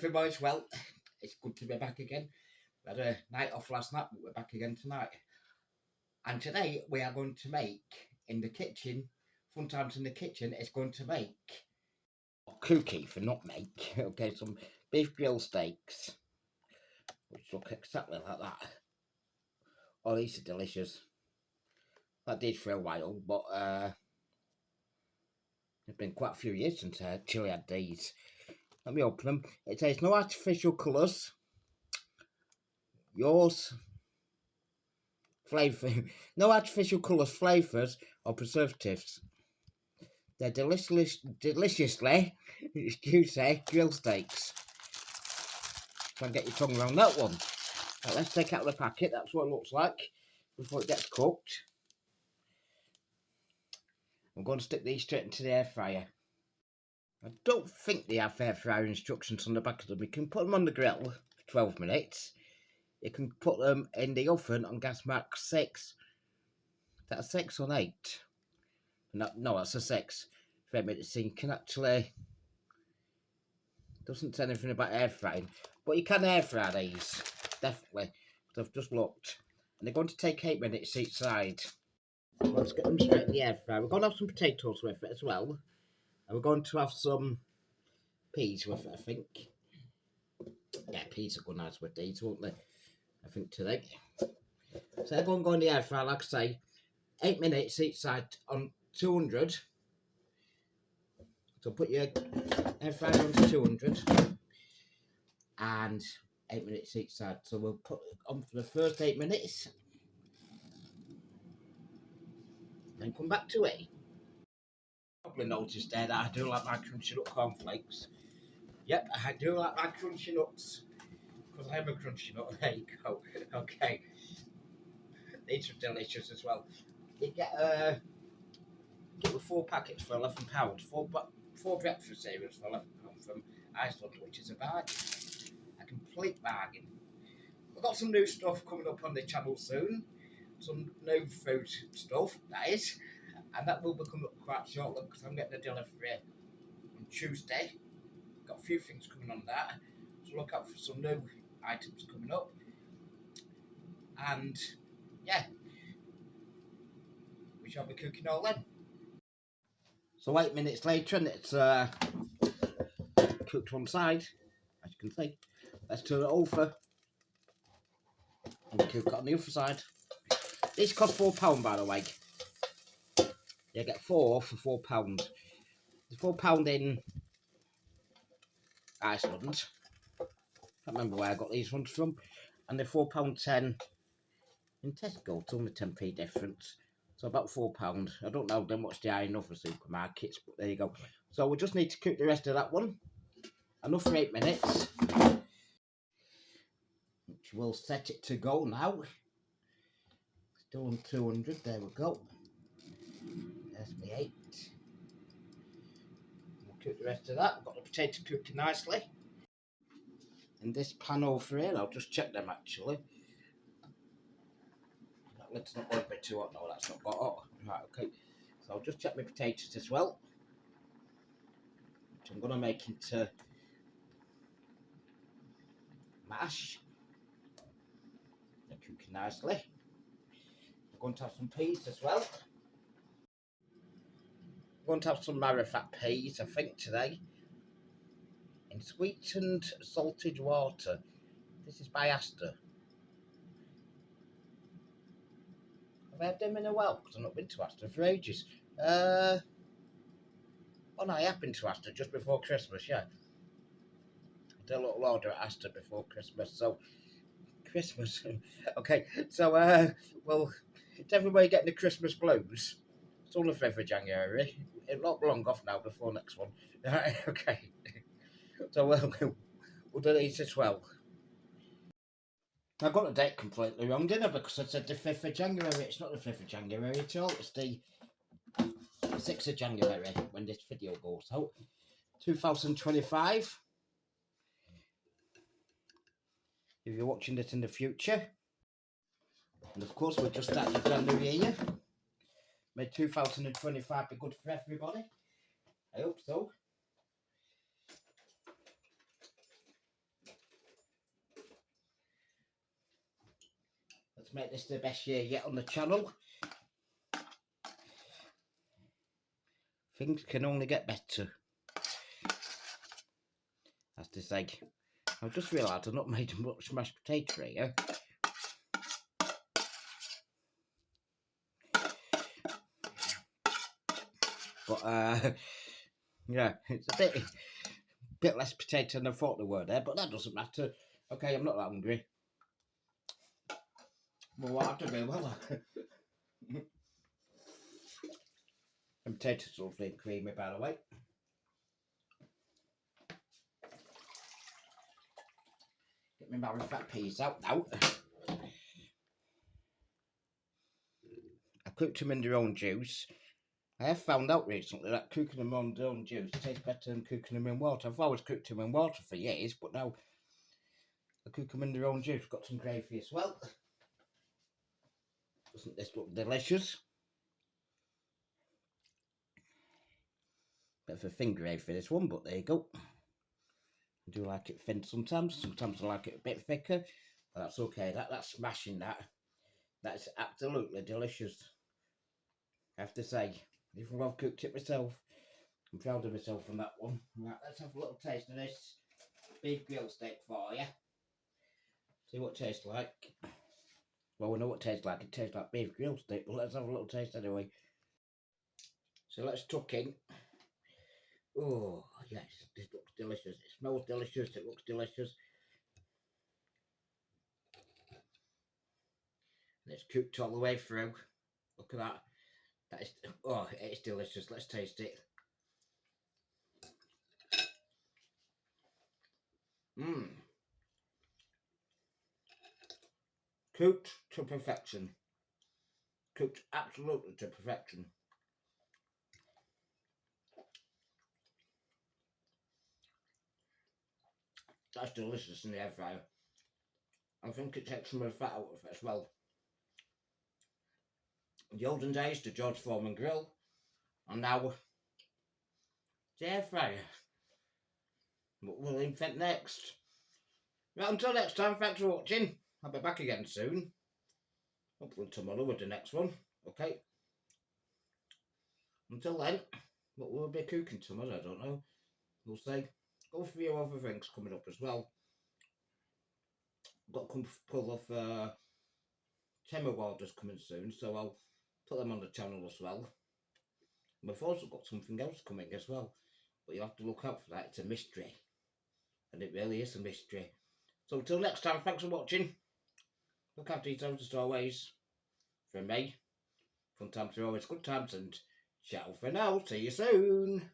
everybody's well. It's good to be back again. We had a night off last night, but we're back again tonight. And today we are going to make in the kitchen, fun times in the kitchen, it's going to make cookie for not make. Okay, some beef grill steaks, which look exactly like that. Oh, these are delicious. That did for a while, but it's been quite a few years since I actually had these. Let me open them. It says no artificial colours. Yours. Flavour. No artificial colours, flavours or preservatives. They're deliciously juicy grill steaks. Try and get your tongue around that one. Right, let's take out the packet. That's what it looks like before it gets cooked. I'm going to stick these straight into the air fryer. I don't think they have air fryer instructions on the back of them. You can put them on the grill for 12 minutes. You can put them in the oven on gas mark 6. Is that a 6 or an 8? No, that's a 6. 3 minutes. So you can actually... Doesn't say anything about air frying. But you can air fry these. Definitely. Because I've just looked. And they're going to take 8 minutes each side. Let's get them straight in the air fryer. We're going to have some potatoes with it as well. And we're going to have some peas with it, I think. Yeah, peas are good nice with these, won't they? I think today. So they're going to go in the air fryer, like I say. 8 minutes each side on 200. So put your air fryer on to 200. And 8 minutes each side. So we'll put it on for the first 8 minutes. Then come back to it. Probably noticed there that I do like my crunchy nut cornflakes. Yep, I do like my crunchy nuts. Because I'm a crunchy nut. There you go. Okay. These are delicious as well. You get the 4 packets for £11. Four breakfast cereals for £11 from Iceland, which is a bargain. A complete bargain. We've got some new stuff coming up on the channel soon. Some new food stuff, that is. And that will be coming up quite shortly because I'm getting a delivery on Tuesday. Got a few things coming on that. So look out for some new items coming up. And yeah, we shall be cooking all then. So 8 minutes later and it's cooked one side, as you can see. Let's turn it over and cook it on the other side. These cost £4 by the way. You get 4 for £4. There's £4 in Iceland. I can't remember where I got these ones from. And they're £4.10 in Tesco. It's only 10p difference. So about £4. I don't know how much they are in other supermarkets, but there you go. So we just need to cook the rest of that one. Enough for 8 minutes. Which will set it to go now. Still on 200. There we go. There's my 8. We'll cook the rest of that. We've got the potato cooking nicely. In this pan over here, I'll just check them actually. That lid's not going a bit too hot. No, that's not got hot. Right, okay. So I'll just check my potatoes as well. Which I'm going to make into mash. They're cooking nicely. We're going to have some peas as well. We're going to have some marifat peas, I think, today. In sweetened salted water. This is by Asda. Have I had them in a while? Because I've not been to Asda for ages. Oh no, I have been to Asda just before Christmas, yeah. I did a little order at Asda before Christmas, so... Christmas. Okay, so, well, it's everybody getting the Christmas blues. It's on the 5th of January. It'll not be long off now before next one. Okay. So we'll do these as well. I got the date completely wrong, didn't I? Because I said the 5th of January. It's not the 5th of January at all. It's the 6th of January when this video goes out. 2025. If you're watching this in the future. And of course, we're just starting the brand new year. May 2025 be good for everybody. I hope so. Let's make this the best year yet on the channel. Things can only get better. As to say, I've just realised I've not made much mashed potato here. But yeah, it's a bit less potato than I thought there were there, but that doesn't matter. Okay, I'm not that hungry. Well, what I have to do, well, and potatoes are lovely and creamy, by the way. Get my marrow fat peas out now. I cooked them in their own juice. I have found out recently that cooking them on their own juice tastes better than cooking them in water. I've always cooked them in water for years, but now I cook them in their own juice. Got some gravy as well. Doesn't this look delicious? Bit of a thin gravy for this one, but there you go. I do like it thin sometimes. Sometimes I like it a bit thicker, but that's okay. That's smashing that. That's absolutely delicious. I have to say, even though I've cooked it myself, I'm proud of myself on that one. Right, let's have a little taste of this beef grill steak for you. See what it tastes like. Well, we know what it tastes like. It tastes like beef grill steak, but let's have a little taste anyway. So let's tuck in. Oh, yes, this looks delicious. It smells delicious. It looks delicious. And it's cooked all the way through. Look at that. That is, oh, it's delicious. Let's taste it. Mmm. Cooked to perfection. Cooked absolutely to perfection. That's delicious in the air fryer. I think it takes some of the fat out of it as well. In the olden days, the George Foreman grill, and now the air fryer. What we'll invent next. Right, until next time, thanks for watching. I'll be back again soon. Hopefully tomorrow with the next one. Okay. Until then, what will we be cooking tomorrow? I don't know. We'll see. Got a few other things coming up as well. Got a couple of Tim Awards coming soon, so I'll put them on the channel as well. And we've also got something else coming as well, but you'll have to look out for that. It's a mystery, and it really is a mystery. So until next time, thanks for watching. Look after yourselves as always. From me, fun times are always good times, and ciao for now. See you soon.